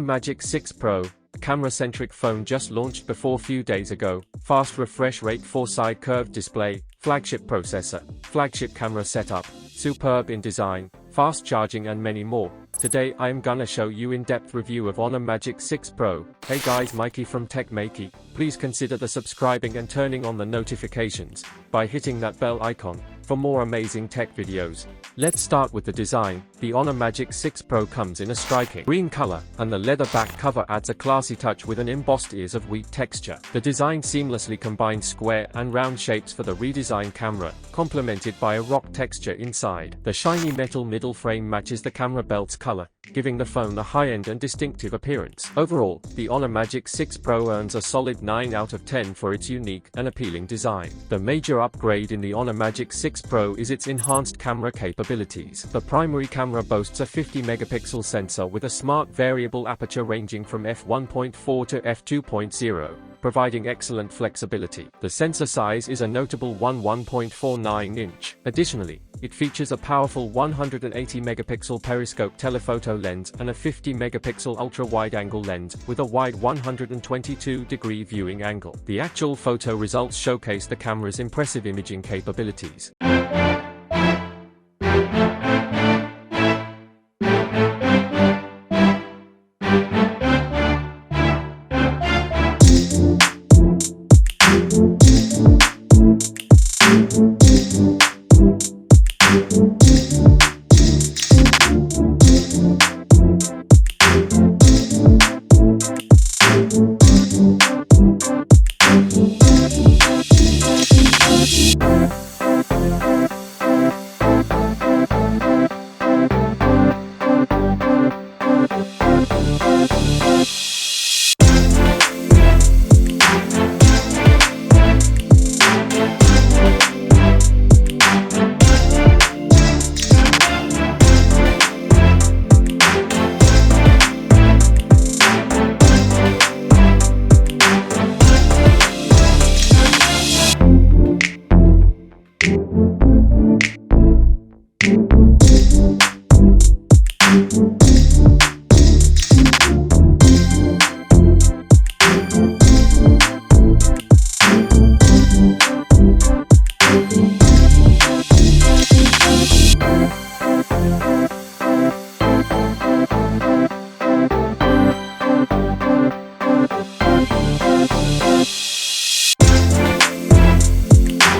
Magic 6 Pro, camera-centric phone just launched before few days ago. Fast refresh rate, 4-side curved display, flagship processor, flagship camera setup, superb in design, fast charging and many more. Today I am gonna show you in-depth review of Honor Magic 6 Pro. Hey guys, Maiky from Tech Maiky. Please consider the subscribing and turning on the notifications by hitting that bell icon for more amazing tech videos. Let's start with the design. The Honor Magic 6 Pro comes in a striking green color, and the leather back cover adds a classy touch with an embossed ears of wheat texture. The design seamlessly combines square and round shapes for the redesigned camera, complemented by a rock texture inside. The shiny metal middle frame matches the camera belt's color, giving the phone a high-end and distinctive appearance. Overall, the Honor Magic 6 Pro earns a solid 9 out of 10 for its unique and appealing design. The major upgrade in the Honor Magic 6 Pro is its enhanced camera capabilities. The primary camera boasts a 50-megapixel sensor with a smart variable aperture ranging from f1.4 to f2.0, providing excellent flexibility. The sensor size is a notable 1.49-inch. Additionally, it features a powerful 180-megapixel periscope telephoto lens and a 50-megapixel ultra-wide-angle lens with a wide 122-degree viewing angle. The actual photo results showcase the camera's impressive imaging capabilities.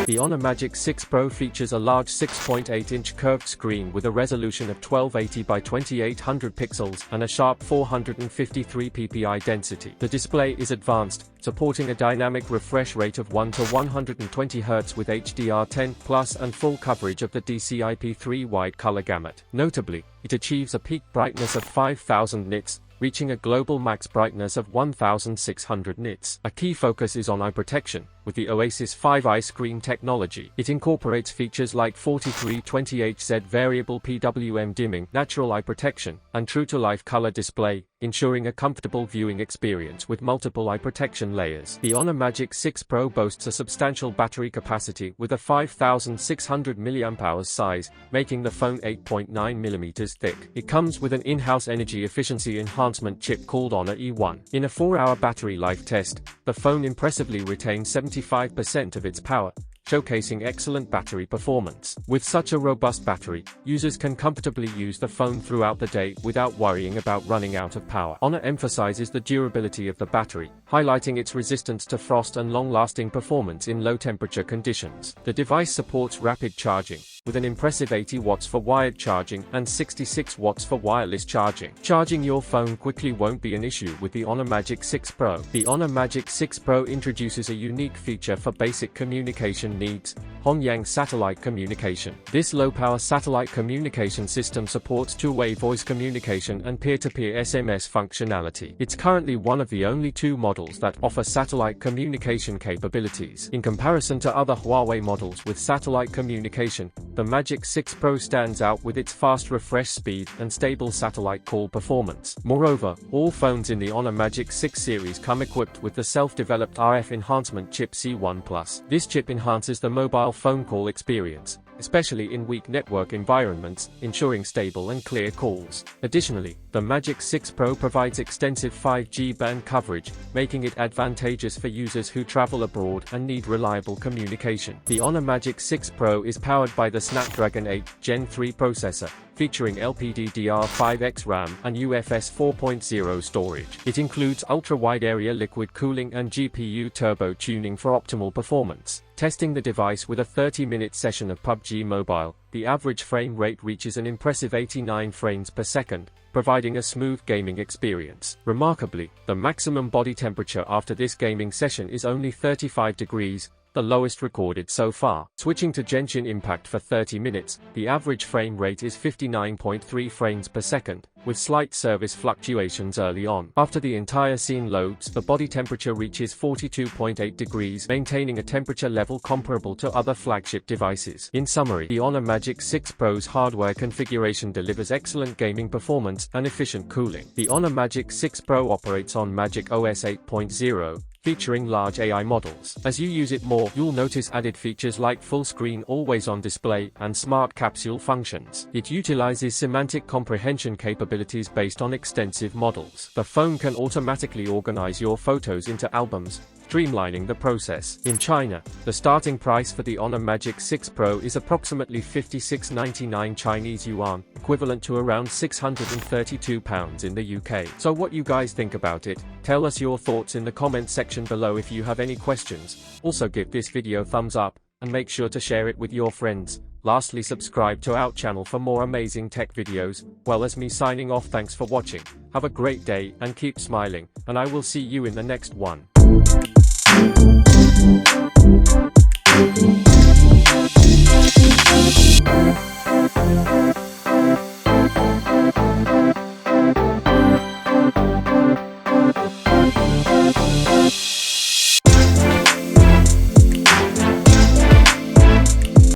The Honor Magic 6 Pro features a large 6.8-inch curved screen with a resolution of 1280 by 2800 pixels and a sharp 453 ppi density. The display is advanced, supporting a dynamic refresh rate of 1 to 120 Hz with HDR10+ and full coverage of the DCI-P3 wide color gamut. Notably, it achieves a peak brightness of 5000 nits, reaching a global max brightness of 1600 nits. A key focus is on eye protection. With the Oasis 5 eye screen technology, it incorporates features like 4320Hz variable PWM dimming, natural eye protection, and true-to-life color display, ensuring a comfortable viewing experience with multiple eye protection layers. The Honor Magic 6 Pro boasts a substantial battery capacity with a 5600 mAh size, making the phone 8.9 mm thick. It comes with an in-house energy efficiency enhancement chip called Honor E1. In a 4-hour battery life test, the phone impressively retains 75% of its power, showcasing excellent battery performance. With such a robust battery, users can comfortably use the phone throughout the day without worrying about running out of power. Honor emphasizes the durability of the battery, highlighting its resistance to frost and long-lasting performance in low-temperature conditions. The device supports rapid charging, with an impressive 80 watts for wired charging and 66 watts for wireless charging. Charging your phone quickly won't be an issue with the Honor Magic 6 Pro. The Honor Magic 6 Pro introduces a unique feature for basic communication needs: Honyang satellite communication. This low-power satellite communication system supports two-way voice communication and peer-to-peer SMS functionality. It's currently one of the only 2 models that offer satellite communication capabilities. In comparison to other Huawei models with satellite communication, the Magic 6 Pro stands out with its fast refresh speed and stable satellite call performance. Moreover, all phones in the Honor Magic 6 series come equipped with the self-developed RF enhancement chip C1+. This chip enhances the mobile phone call experience, especially in weak network environments, ensuring stable and clear calls. Additionally, the Magic 6 Pro provides extensive 5G band coverage, making it advantageous for users who travel abroad and need reliable communication. The Honor Magic 6 Pro is powered by the Snapdragon 8 Gen 3 processor, featuring LPDDR5X RAM and UFS 4.0 storage. It includes ultra-wide area liquid cooling and GPU turbo tuning for optimal performance. Testing the device with a 30-minute session of PUBG Mobile, the average frame rate reaches an impressive 89 frames per second, providing a smooth gaming experience. Remarkably, the maximum body temperature after this gaming session is only 35 degrees, the lowest recorded so far. Switching to Genshin Impact for 30 minutes, the average frame rate is 59.3 frames per second, with slight service fluctuations early on. After the entire scene loads, the body temperature reaches 42.8 degrees, maintaining a temperature level comparable to other flagship devices. In summary, the Honor Magic 6 Pro's hardware configuration delivers excellent gaming performance and efficient cooling. The Honor Magic 6 Pro operates on Magic OS 8.0, featuring large AI models. As you use it more, you'll notice added features like full-screen always-on display and smart capsule functions. It utilizes semantic comprehension capabilities based on extensive models. The phone can automatically organize your photos into albums, streamlining the process. In China, the starting price for the Honor Magic 6 Pro is approximately 56.99 Chinese yuan, equivalent to around £632 in the UK. So what you guys think about it? Tell us your thoughts in the comment section below if you have any questions. Also give this video thumbs up, and make sure to share it with your friends. Lastly, subscribe to our channel for more amazing tech videos. Well, as me signing off, thanks for watching. Have a great day and keep smiling, and I will see you in the next one.